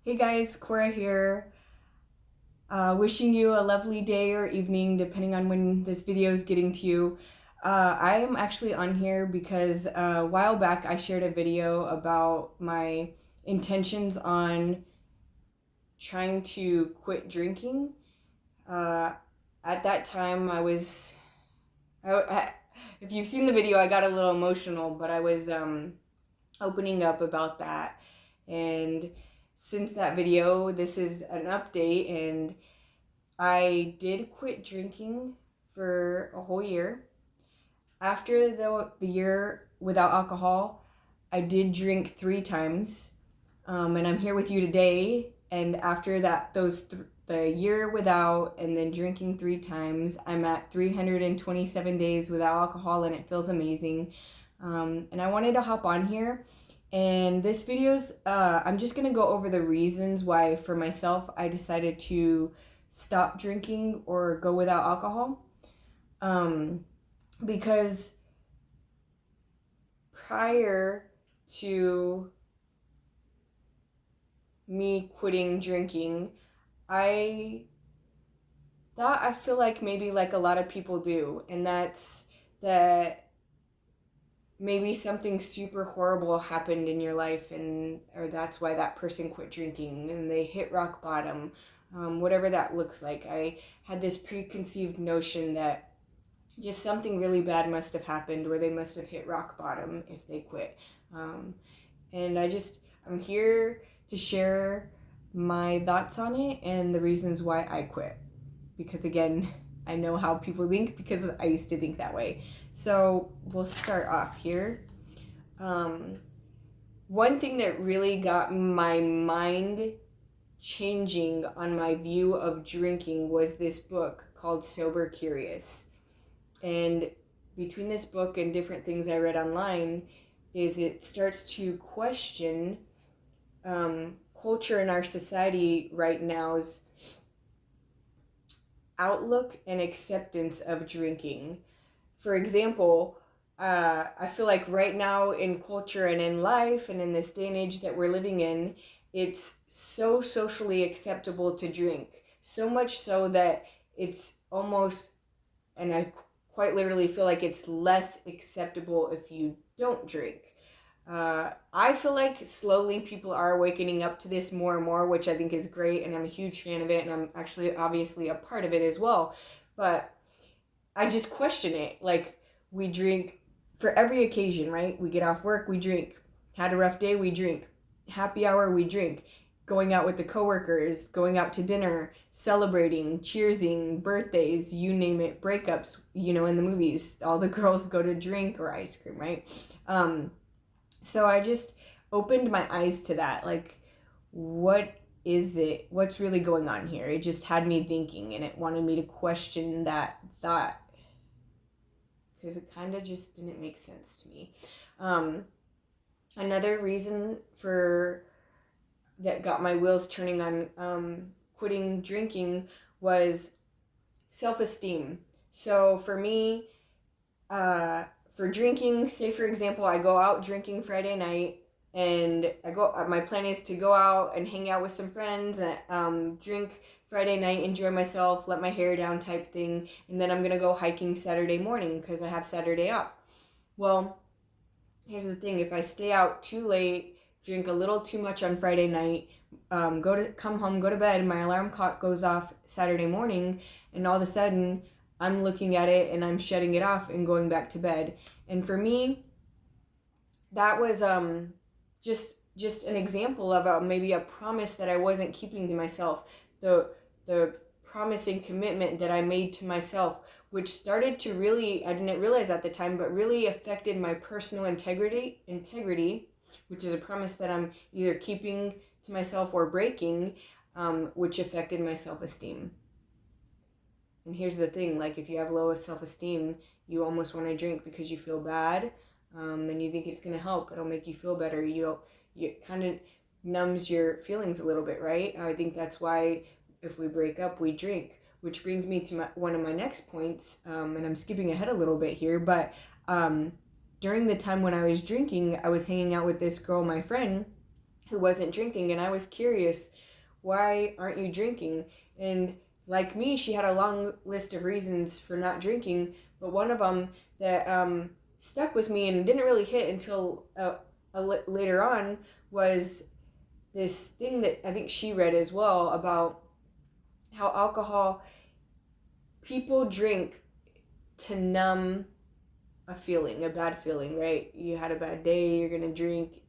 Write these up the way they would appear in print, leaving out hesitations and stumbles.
Hey guys, Cora here. Wishing you a lovely day or evening, depending on when this video is getting to you. I am actually on here because a while back I shared a video about my intentions on trying to quit drinking. Uh, at that time, if you've seen the video, I got a little emotional, but I was opening up about that. And since that video, this is an update, and I did quit drinking for a whole year. After the year without alcohol, I did drink 3 times, and I'm here with you today. And after that, the year without, and then drinking 3 times, I'm at 327 days without alcohol, and it feels amazing. And I wanted to hop on here. And this video's, I'm just gonna go over the reasons why, for myself, I decided to stop drinking or go without alcohol. Because prior to me quitting drinking, I I feel like maybe like a lot of people do, and that's that maybe something super horrible happened in your life, and or that's why that person quit drinking and they hit rock bottom. Whatever that looks like. I had this preconceived notion that just something really bad must have happened, where they must have hit rock bottom if they quit. Um, and I'm here to share my thoughts on it and the reasons why I quit. Because again, I know how people think because I used to think that way. So we'll start off here. Um, One thing that really got my mind changing on my view of drinking was this book called Sober Curious. And between this book and different things I read online, is it starts to question culture in our society right now's outlook and acceptance of drinking. For example, I feel like right now in culture and in life and in this day and age that we're living in, it's so socially acceptable to drink. So much so that it's almost, and I quite literally feel like it's less acceptable if you don't drink. I feel like slowly people are awakening up to this more and more, which I think is great, and I'm a huge fan of it, and I'm actually obviously a part of it as well. But I just question it. Like, we drink for every occasion, right? We get off work, we drink. Had a rough day, we drink. Happy hour, we drink. Going out with the coworkers, going out to dinner, celebrating, cheersing, birthdays, you name it, breakups, in the movies, all the girls go to drink or ice cream, right? So I just opened my eyes to that. Like, what is it? What's really going on here? It just had me thinking, and it wanted me to question that thought because it kind of just didn't make sense to me. Another reason for that got my wheels turning on quitting drinking was self-esteem. So for me, for drinking, say for example, I go out drinking Friday night, and my plan is to go out and hang out with some friends and drink Friday night, enjoy myself, let my hair down type thing, and then I'm gonna go hiking Saturday morning because I have Saturday off. Well, here's the thing: if I stay out too late, drink a little too much on Friday night, come home, go to bed, my alarm clock goes off Saturday morning, and all of a sudden I'm looking at it and I'm shutting it off and going back to bed. And for me, that was just an example of maybe a promise that I wasn't keeping to myself. The promise and commitment that I made to myself, which started to really, I didn't realize at the time, but really affected my personal integrity, which is a promise that I'm either keeping to myself or breaking, which affected my self-esteem. And here's the thing, like, if you have low self-esteem, you almost want to drink because you feel bad, and you think it's going to help. It'll make you feel better. You kind of numbs your feelings a little bit, right? I think that's why if we break up, we drink. Which brings me to one of my next points, and I'm skipping ahead a little bit here, but during the time when I was drinking, I was hanging out with this girl, my friend, who wasn't drinking, and I was curious, why aren't you drinking? And like me, she had a long list of reasons for not drinking, but one of them that stuck with me and didn't really hit until later on was this thing that I think she read as well about how alcohol, people drink to numb a feeling, a bad feeling, right? You had a bad day, you're gonna drink.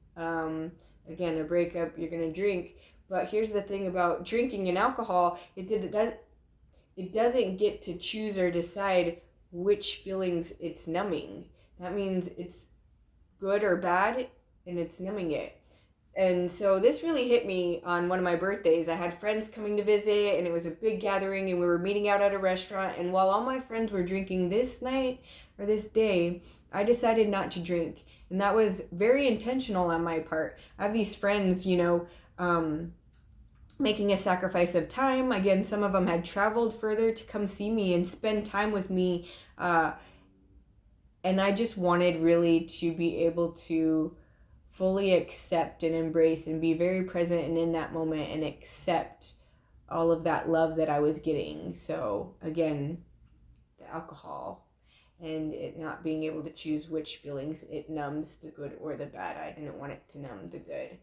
Again, a breakup, you're gonna drink. But here's the thing about drinking and alcohol: it doesn't get to choose or decide which feelings it's numbing. That means it's good or bad, and it's numbing it. And so this really hit me on one of my birthdays. I had friends coming to visit, and it was a big gathering, and we were meeting out at a restaurant. And while all my friends were drinking this night or this day, I decided not to drink. And that was very intentional on my part. I have these friends, making a sacrifice of time. Again, some of them had traveled further to come see me and spend time with me. And I just wanted really to be able to fully accept and embrace and be very present and in that moment and accept all of that love that I was getting. So again, the alcohol and it not being able to choose which feelings it numbs, the good or the bad. I didn't want it to numb the good.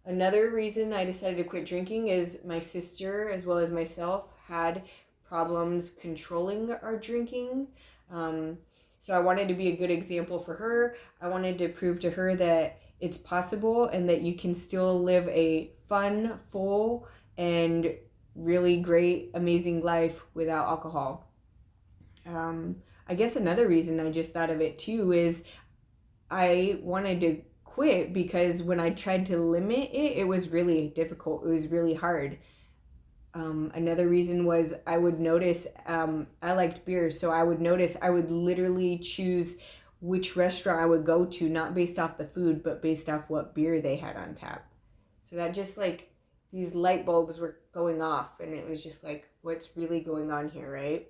Another reason I decided to quit drinking is my sister, as well as myself, had problems controlling our drinking. So I wanted to be a good example for her. I wanted to prove to her that it's possible and that you can still live a fun, full, and really great, amazing life without alcohol. I guess another reason I just thought of it too is I wanted to quit because when I tried to limit it, it was really difficult. It was really hard. Another reason was I would notice, I liked beer, so I would literally choose which restaurant I would go to, not based off the food, but based off what beer they had on tap. So that just like these light bulbs were going off, and it was just like, what's really going on here, right?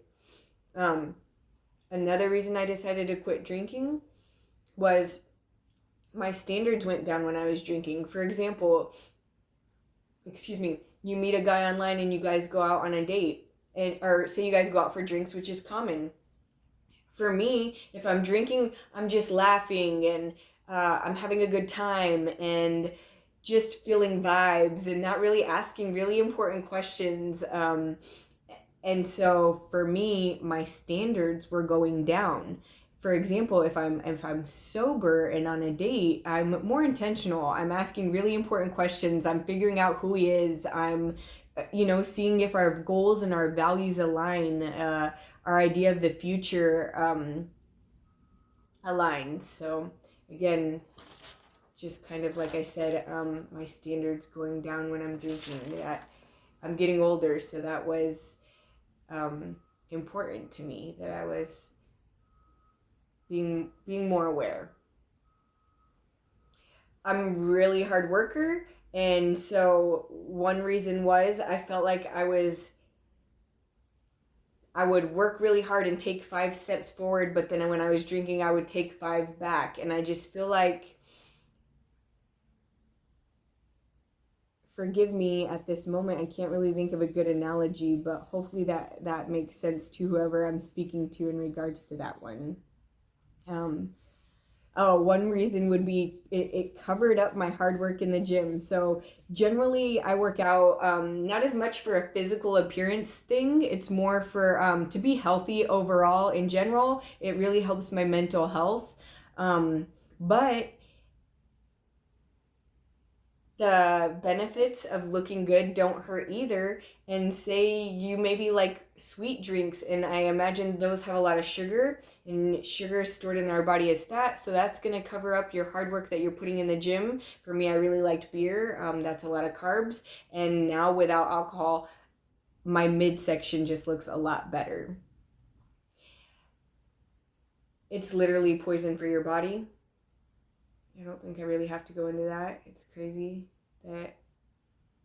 Another reason I decided to quit drinking was my standards went down when I was drinking. For example, you meet a guy online and you guys go out on a date, or say you guys go out for drinks, which is common. For me, if I'm drinking, I'm just laughing and I'm having a good time and just feeling vibes and not really asking really important questions. And so for me, my standards were going down. For example, if I'm sober and on a date, I'm more intentional. I'm asking really important questions. I'm figuring out who he is. I'm seeing if our goals and our values align, our idea of the future aligns. So again, just kind of like I said, my standards going down when I'm drinking. That I'm getting older, so that was important to me, that I was being more aware. I'm a really hard worker, and so one reason was I felt like I would work really hard and take 5 steps forward, but then when I was drinking, I would take 5 back. And I just feel like, forgive me at this moment, I can't really think of a good analogy, but hopefully that makes sense to whoever I'm speaking to in regards to that one. One reason would be it covered up my hard work in the gym. So generally I work out, not as much for a physical appearance thing. It's more for to be healthy overall in general. It really helps my mental health. But the benefits of looking good don't hurt either. And say you maybe like sweet drinks, and I imagine those have a lot of sugar, and sugar is stored in our body as fat, so that's going to cover up your hard work that you're putting in the gym. For me, I really liked beer. That's a lot of carbs, and now without alcohol, my midsection just looks a lot better. It's literally poison for your body. I don't think I really have to go into that. It's crazy that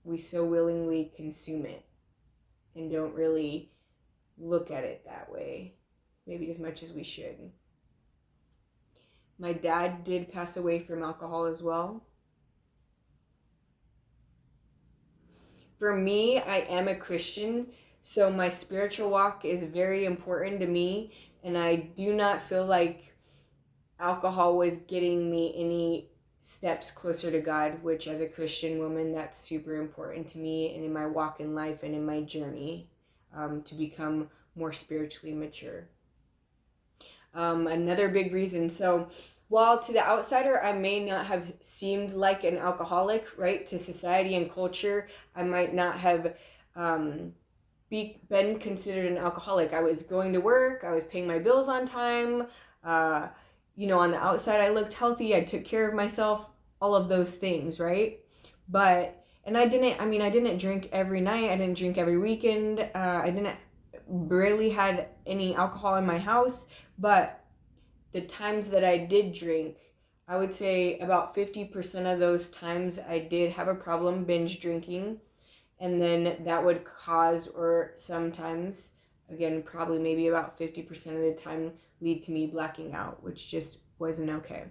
we so willingly consume it and don't really look at it that way, maybe as much as we should. My dad did pass away from alcohol as well. For me, I am a Christian, so my spiritual walk is very important to me, and I do not feel like alcohol was getting me any steps closer to God, which as a Christian woman, that's super important to me and in my walk in life and in my journey to become more spiritually mature. Another big reason. So, while to the outsider, I may not have seemed like an alcoholic, right? To society and culture, I might not have been considered an alcoholic. I was going to work, I was paying my bills on time. Uh, on the outside, I looked healthy, I took care of myself, all of those things, right? But, and I didn't drink every night, I didn't drink every weekend, I didn't barely had any alcohol in my house, but the times that I did drink, I would say about 50% of those times I did have a problem binge drinking. And then that would cause, or sometimes, again, probably maybe about 50% of the time, lead to me blacking out, which just wasn't okay.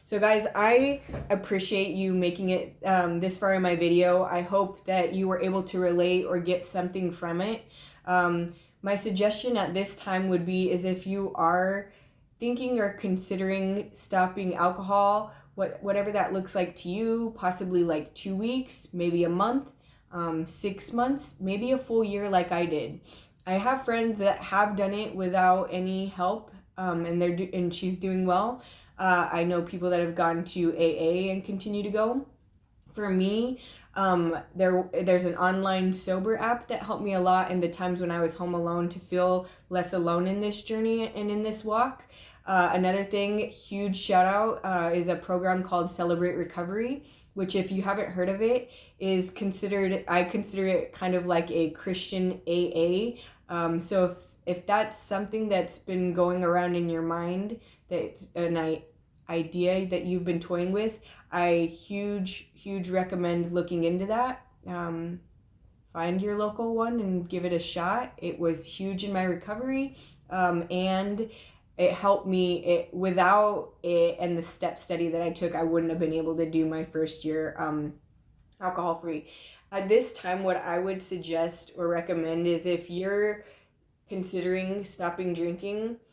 So guys, I appreciate you making it this far in my video. I hope that you were able to relate or get something from it. My suggestion at this time would be is if you are thinking or considering stopping alcohol, whatever that looks like to you, possibly like 2 weeks, maybe a month, 6 months, maybe a full year like I did. I have friends that have done it without any help, and she's doing well. I know people that have gone to AA and continue to go. For me, there's an online sober app that helped me a lot in the times when I was home alone to feel less alone in this journey and in this walk. Another thing, huge shout out, is a program called Celebrate Recovery, which if you haven't heard of it, I consider it kind of like a Christian AA. So if that's something that's been going around in your mind, that's an idea that you've been toying with, I huge recommend looking into that. Find your local one and give it a shot. It was huge in my recovery, and it helped me. Without it and the step study that I took, I wouldn't have been able to do my first year alcohol free. At this time, what I would suggest or recommend is if you're considering stopping drinking,